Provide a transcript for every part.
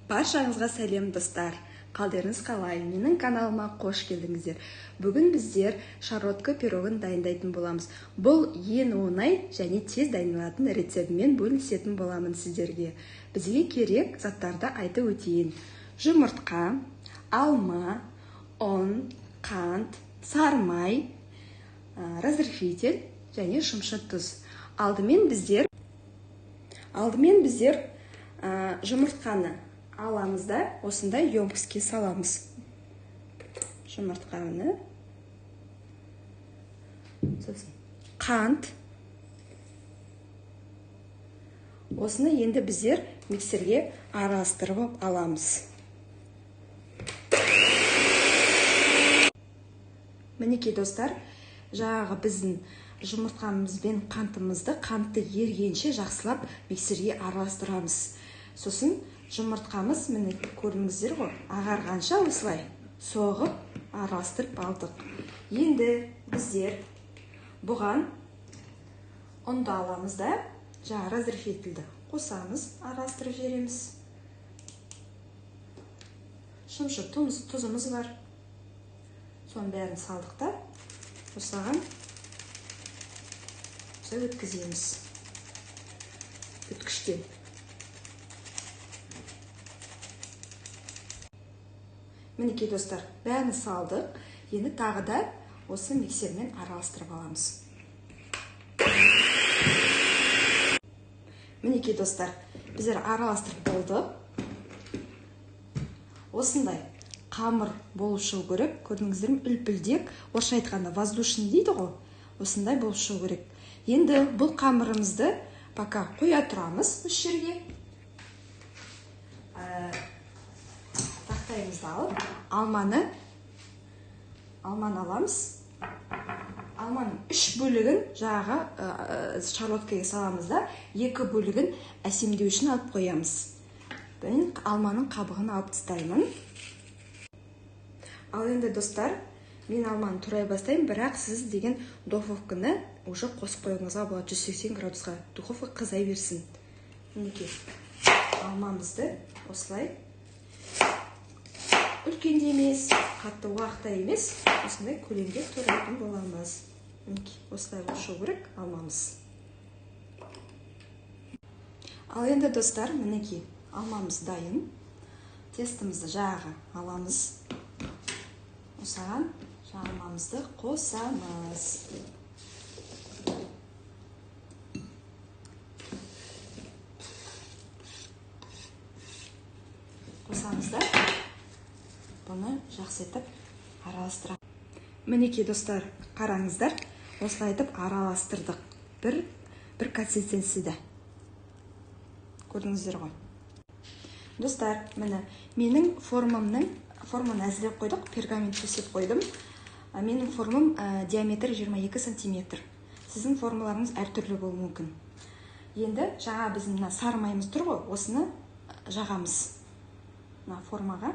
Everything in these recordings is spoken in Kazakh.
Баршаңызға сәлем достар. Қалдарыңыз қалай? Менің каналыма қош келдіңіздер. Бүгін біздер шарлотка пирогын дайындайтын боламыз. Бұл ең оңай және тез дайындалатын рецептімен бөлісетін боламын сіздерге. Бізге керек заттарды айтып өтейін. Жұмыртқа, алма, ұн, қант, сары май, разрыхлитель және шымшыт тұз. Алдымен біздер жұмыртқаны аламыз да осындай емкістке саламыз. Жұмыртқаны, қант. Осыны енді біздер миксерге араластырып аламыз. Мінекей достар, жаңағы біздің жұмыртқамыз бен қантты ергенше жақсылап миксерге араластырамыз. Сосын жұмыртқамыз, міне көрдіңіздер ғой, ағарғанша осылай соғып араластырып алдық. Енді біздер бұған ұнды аламыз да, жаңа разрыхлительді қосамыз, араластырып жібереміз. Шымшыт тұзымыз бар. Соның бәрін салдық та, осылаған өткіземіз үткіштен. Мінекей достар, бәрін салдық. Енді тағы да осы миксермен араластырып аламыз. Мінекей достар, біздер араластырып болдық. Осындай қамыр болып шығу керек. Көрдіңіздер ме? Үлпілдек, орысша айтқанда воздушный дейді ғой. Осындай болып шығу керек. Енді бұл қамырымызды пока қоя тұрамыз осы жерге. Тақтайымызды алып, алманы аламыз. Алманың 3 бөлігін жағы шарлоткаға саламыз да, 2 бөлігін әсемдеу үшін алып қоямыз. Мен алманың қабығын алып тастаймын. Ал енді достар, мен алманы турай бастаймын, бірақ сіз деген духовканы уже қосып қойыңызға болады, 180 градусқа. Духовка қызай берсін. Мінекей, алмамызды осылай үлкенде емес, қатты уақытта емес, осындай көлемде турайтын боламыз. Мінекей, осылай болуы керек алмамыз. Ал енді достар, мінекей, алмамыз дайын. Тестімізді жағы аламыз. Осыған алмамызды қосамыз. Қосамыз да бұны жақсы етіп араластырамыз. Мінекей достар, қараңыздар, осылай етіп араластырдық. Бір консистенцияда. Көрдіңіздер ғой. Достар, менің форманы әзірлеп қойдық, пергамент төсеп қойдым. Менің формам диаметр 22 сантиметр. Сіздің формаларыңыз әртүрлі болуы мүмкін. Енді жаңа біздің сары майымыз тұр ғой, осыны жағамыз формаға.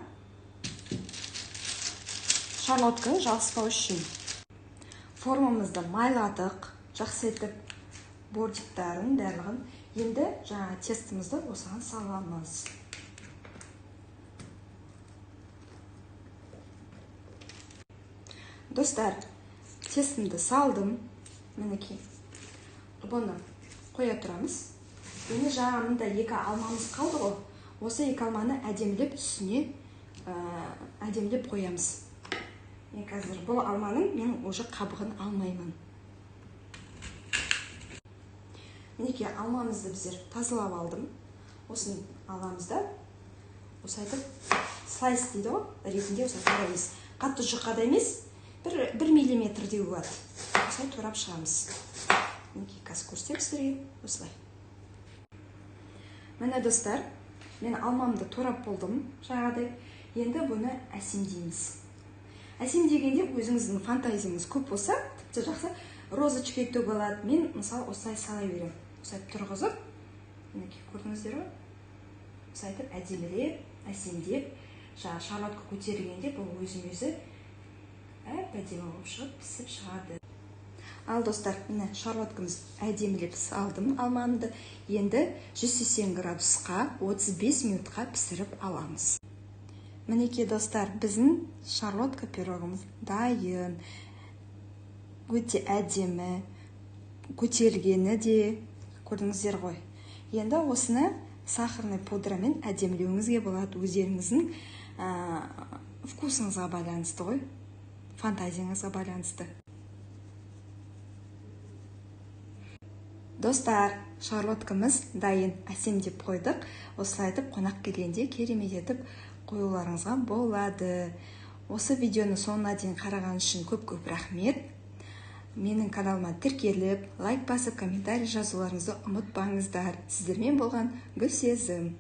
Шарлотканы жалыспау үшін формамызды майладық, жақсы етіп бортиктарын, барлығын. Енді жаңа тестімізді осыған саламыз. Достар, тестімді салдым. Мінекей, бұны қоя тұрамыз. Енді жағымында 2 алмамыз қалды ғой. Осы 2 алманы әдемілеп үстіне әдемілеп қоямыз. Мен қазір бұл алманың мен уже қабығын алмаймын. Мінекей, алмамызды біздер тазалап алдым. Осыны аламыз да, осы айтып слайс дейді ғой, ретінде осы қараймыз. Қатты жұқада емес, 1 миллиметрдей болады. Осылай турап шығамыз. Мінекей, қазір көрсетем сіздерге. Осылай. Міне достар, мен алмамды турап болдым жаңағыдай. Енді бұны әсемдейміз. Әсемдегенде өзіңіздің фантазияңыз көп болса, тіпті жақсы розочка ету болады. Мен мысалы осылай сала берем. Осылай тұрғызып, мінекей, көрдіңіздер ғой? Осылай айтып әдемілеп, әсемдеп, жаңа шарлотка көтергенде бұл өзі әп-әдемі болып шығып, пісіп шығады. Ал достар, міне шарлоткамыз әдемілеп салдым алмамды. Енді 180 градусқа 35 минутқа пісіріп аламыз. Мінекей достар, біздің шарлотка пирогымыз дайын. Өте әдемі, көтерілгені де көрдіңіздер ғой. Енді осыны сахарный пудрамен әдемілеуіңізге болады, өздеріңіздің вкусыңызға байланысты ғой, фантазияңызға байланысты. Достар, шарлоткамыз дайын, әсемдеп қойдық. Осылай етіп қонақ келгенде керемет етіп қоюларыңызға болады. Осы видеоны соңына дейін қараған үшін көп-көп рахмет. Менің каналыма тіркеліп, лайк басып, комментарий жазуларыңызды ұмытпаңыздар. Сіздермен болған Гүлсезім.